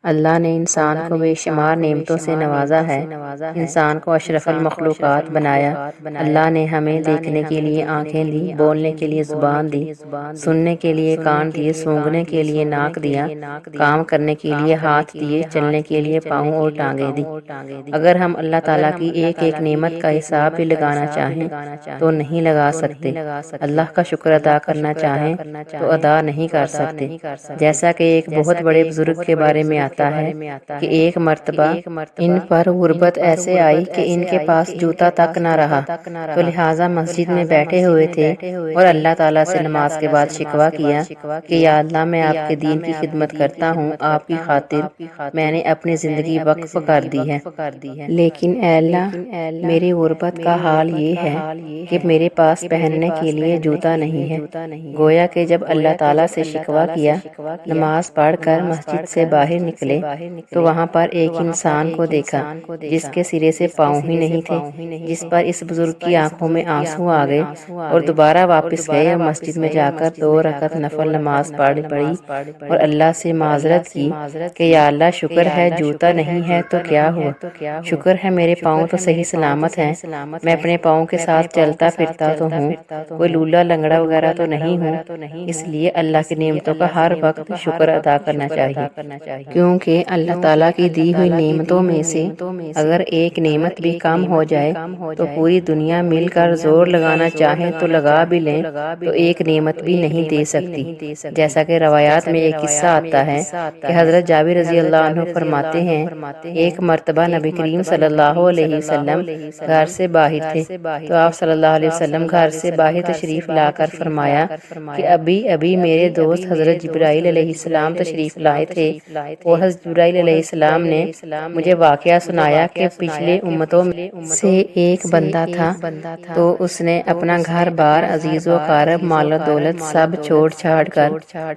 اللہ نے انسان کو بے شمار نعمتوں سے نوازا ہے۔ انسان کو اشرف المخلوقات بنایا۔ اللہ نے ہمیں دیکھنے کے لیے آنکھیں دی، بولنے کے لیے زبان دی، سننے کے لیے کان دیے، سونگھنے کے لیے ناک دیا، کام کرنے کے لیے ہاتھ دیے، چلنے کے لیے پاؤں اور ٹانگیں دی۔ اگر ہم اللہ تعالیٰ کی ایک ایک نعمت کا حساب بھی لگانا چاہیں تو نہیں لگا سکتے۔ اللہ کا شکر ادا کرنا چاہیں تو ادا نہیں کر سکتے۔ جیسا کہ ایک بہت بڑے بزرگ کے بارے میں آتا ہے کہ ایک مرتبہ ان پر غربت ایسے آئی کہ ان کے پاس جوتا تک نہ رہا، تو لہٰذا مسجد میں بیٹھے ہوئے تھے اور اللہ تعالیٰ سے نماز کے بعد شکوہ کیا کہ یا اللہ، میں آپ کے دین کی خدمت کرتا ہوں، آپ کی خاطر میں نے اپنی زندگی وقف کر دی ہے، لیکن اے اللہ، میری غربت کا حال یہ ہے کہ میرے پاس پہننے کے لیے جوتا نہیں ہے۔ گویا کہ جب اللہ تعالیٰ سے شکوہ کیا، نماز پڑھ کر مسجد سے باہر نکلے تو وہاں پر ایک انسان کو دیکھا جس کے سرے سے پاؤں ہی نہیں تھے، جس پر اس بزرگ کی آنکھوں میں آنسو آ گئے اور دوبارہ واپس گئے اور مسجد میں جا کر 2 رکعت نفل نماز پڑھی اور اللہ سے معذرت کی کہ یا اللہ، شکر ہے جوتا نہیں ہے تو کیا ہوا، شکر ہے میرے پاؤں تو صحیح سلامت ہیں، میں اپنے پاؤں کے ساتھ چلتا پھرتا تو ہوں، کوئی لولا لنگڑا وغیرہ تو نہیں ہوں۔ اس لیے اللہ کی نعمتوں کا ہر وقت شکر ادا کرنا چاہیے، کیونکہ اللہ تعالیٰ کی دی ہوئی نعمتوں میں سے اگر ایک نعمت بھی کم ہو جائے تو پوری دنیا مل کر زور لگانا چاہیں تو لگا بھی لیں تو ایک نعمت بھی نہیں دے سکتی۔ جیسا کہ روایات میں ایک قصہ آتا ہے کہ حضرت جابر رضی اللہ عنہ فرماتے ہیں، ایک مرتبہ نبی کریم صلی اللہ علیہ وسلم گھر سے باہر تھے تو آپ صلی اللہ علیہ وسلم گھر سے باہر تشریف لا کر فرمایا کہ ابھی میرے دوست حضرت جبرائیل علیہ السلام تشریف لائے تھے اور حضرت جبرائیل علیہ السلام نے مجھے واقعہ سنایا کہ پچھلے امتوں سے ایک بندہ تھا تو اس نے اپنا گھر بار، عزیز و اقارب، مال و دولت سب چھوڑ چھاڑ کر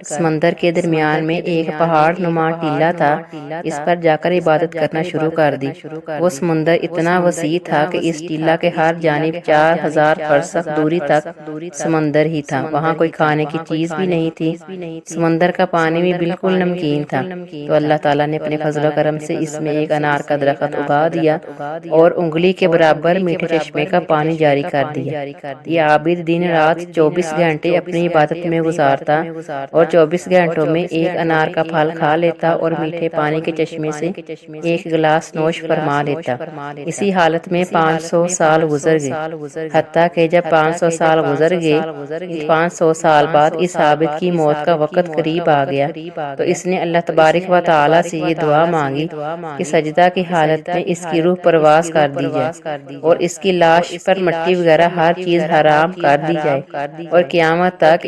سمندر کے درمیان میں ایک پہاڑ نما ٹیلہ تھا، اس پر جا کر عبادت کرنا شروع کر دی۔ وہ سمندر اتنا وسیع تھا کہ اس ٹیلہ کے ہر جانب 4000 فرسخ دوری تک سمندر ہی تھا، وہاں کوئی کھانے کی چیز بھی نہیں تھی، سمندر کا پانی بھی بالکل نمکین تھا۔ تو اللہ تعالیٰ نے اپنے فضل و کرم سے اس میں ایک انار کا درخت اگا دیا اور انگلی کے برابر میٹھے چشمے کا پانی جاری کر دیا۔ یہ عابد دن رات 24 گھنٹے اپنی عبادت میں گزارتا اور 24 گھنٹوں میں ایک انار کا پھل کھا لیتا اور میٹھے پانی کے چشمے سے ایک گلاس نوش فرما لیتا۔ اسی حالت میں 500 سال گزر گئے، حتیٰ کہ جب 500 سال گزر گئے، 500 سال بعد اس عابد کی موت کا وقت قریب آ گیا تو اس نے اللہ تبارک و تعالیٰ سے یہ دعا مانگی کہ سجدہ کی حالت میں اس کی روح پرواز کر دی جائے اور اس کی لاش پر مٹی وغیرہ ہر چیز حرام کر دی جائے اور قیامت تک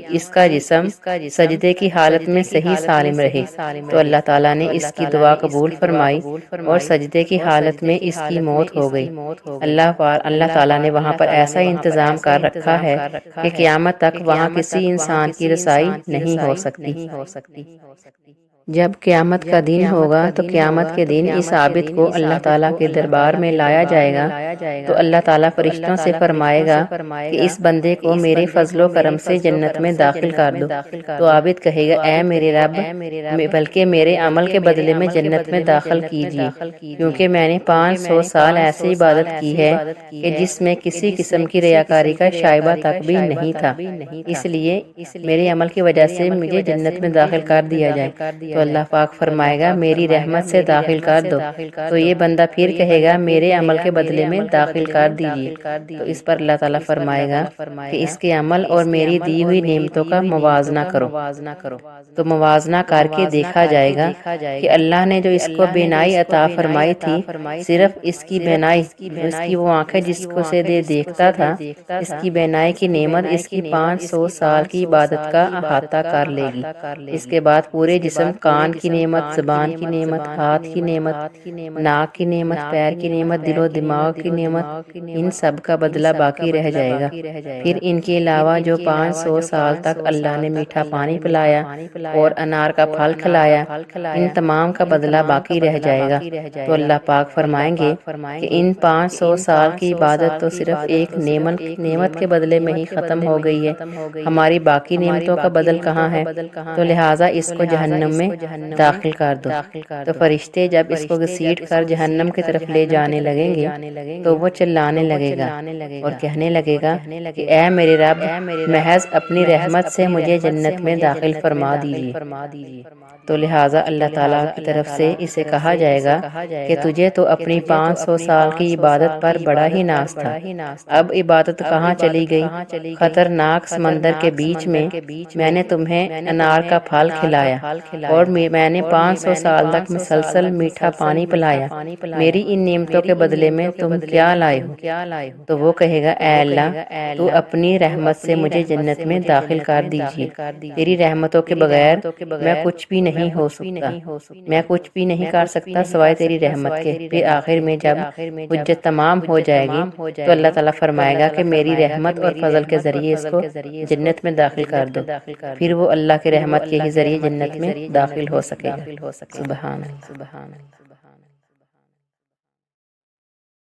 اس کا جسم سجدے کی حالت میں صحیح سالم رہے۔ تو اللہ تعالیٰ نے اس کی دعا قبول فرمائی اور سجدے کی حالت میں اس کی موت ہو گئی۔ اللہ تعالیٰ نے وہاں پر ایسا انتظام کر رکھا ہے کہ قیامت تک وہاں کسی انسان کی رسائی نہیں ہو سکتی۔ جب قیامت کا دن ہوگا تو قیامت کے دن اس عابد کو اللہ تعالیٰ کے دربار میں لایا جائے گا تو اللہ تعالیٰ فرشتوں سے فرمائے گا کہ اس بندے کو میرے فضل و کرم سے جنت میں داخل کر دو۔ تو عابد کہے گا، اے میرے رب، بلکہ میرے عمل کے بدلے میں جنت میں داخل کیجیے، کیونکہ میں نے 500 سال ایسی عبادت کی ہے کہ جس میں کسی قسم کی ریاکاری کا شائبہ تک بھی نہیں تھا، اس لیے میرے عمل کی وجہ سے مجھے جنت میں داخل کر دیا جائے۔ تو اللہ پاک فرمائے گا، میری رحمت سے داخل کر دو۔ تو یہ بندہ پھر کہے گا، میرے عمل کے بدلے میں داخل کر دیجیے۔ تو اس پر اللہ تعالیٰ فرمائے گا کہ اس کے عمل اور میری دی ہوئی نعمتوں کا موازنہ کرو۔ تو موازنہ کر کے دیکھا جائے گا کہ اللہ نے جو اس کو بینائی عطا فرمائی تھی، صرف اس کی بینائی، اس کی وہ آنکھیں جس کو سے دیکھتا تھا، اس کی بینائی کی نعمت اس کی 500 سال کی عبادت کا احاطہ کر لے گی۔ اس کے بعد پورے جسم، کان کی نعمت، زبان کی نعمت، ہاتھ کی نعمت، ناک کی نعمت، پیر کی نعمت، دل و دماغ کی نعمت، ان سب کا بدلہ باقی رہ جائے گا۔ پھر ان کے علاوہ جو 500 سال تک اللہ نے میٹھا پانی پلایا اور انار کا پھل کھلایا، ان تمام کا بدلہ باقی رہ جائے گا۔ تو اللہ پاک فرمائیں گے کہ ان 500 سال کی عبادت تو صرف ایک نعمت کے بدلے میں ہی ختم ہو گئی ہے، ہماری باقی نعمتوں کا بدل کہاں ہے؟ تو لہٰذا اس کو جہنم میں داخل کر دو۔ تو فرشتے جب اس کو گھسیٹ کر جہنم کی طرف لے جانے لگیں گے تو وہ چلانے لگے گا اور کہنے لگے گا کہ اے میرے رب، محض اپنی رحمت سے مجھے جنت میں داخل فرما دیجیے۔ تو لہٰذا اللہ تعالیٰ کی طرف سے اسے کہا جائے گا کہ تجھے تو اپنی 500 سال کی عبادت پر بڑا ہی ناز تھا، اب عبادت کہاں چلی گئی؟ خطرناک سمندر کے بیچ میں نے تمہیں انار کا پھل کھلایا اور میں نے 500 سال تک مسلسل میٹھا پانی پلایا، میری ان نعمتوں کے بدلے میں تم کیا لائے ہو؟ تو وہ کہے گا اے اللہ، تو اپنی رحمت سے مجھے جنت میں داخل کر دیجیے، تیری رحمتوں کے بغیر میں کچھ بھی نہیں ہو سکتا، میں کچھ بھی نہیں کر سکتا سوائے تیری رحمت کے۔ پھر آخر میں جب حجت تمام ہو جائے گی تو اللہ تعالیٰ فرمائے گا کہ میری رحمت اور فضل کے ذریعے اس کو جنت میں داخل کر دو، پھر وہ اللہ کے رحمت کے ہی ذریعے جنت میں داخل ہو سکے گا۔ سبحان اللہ۔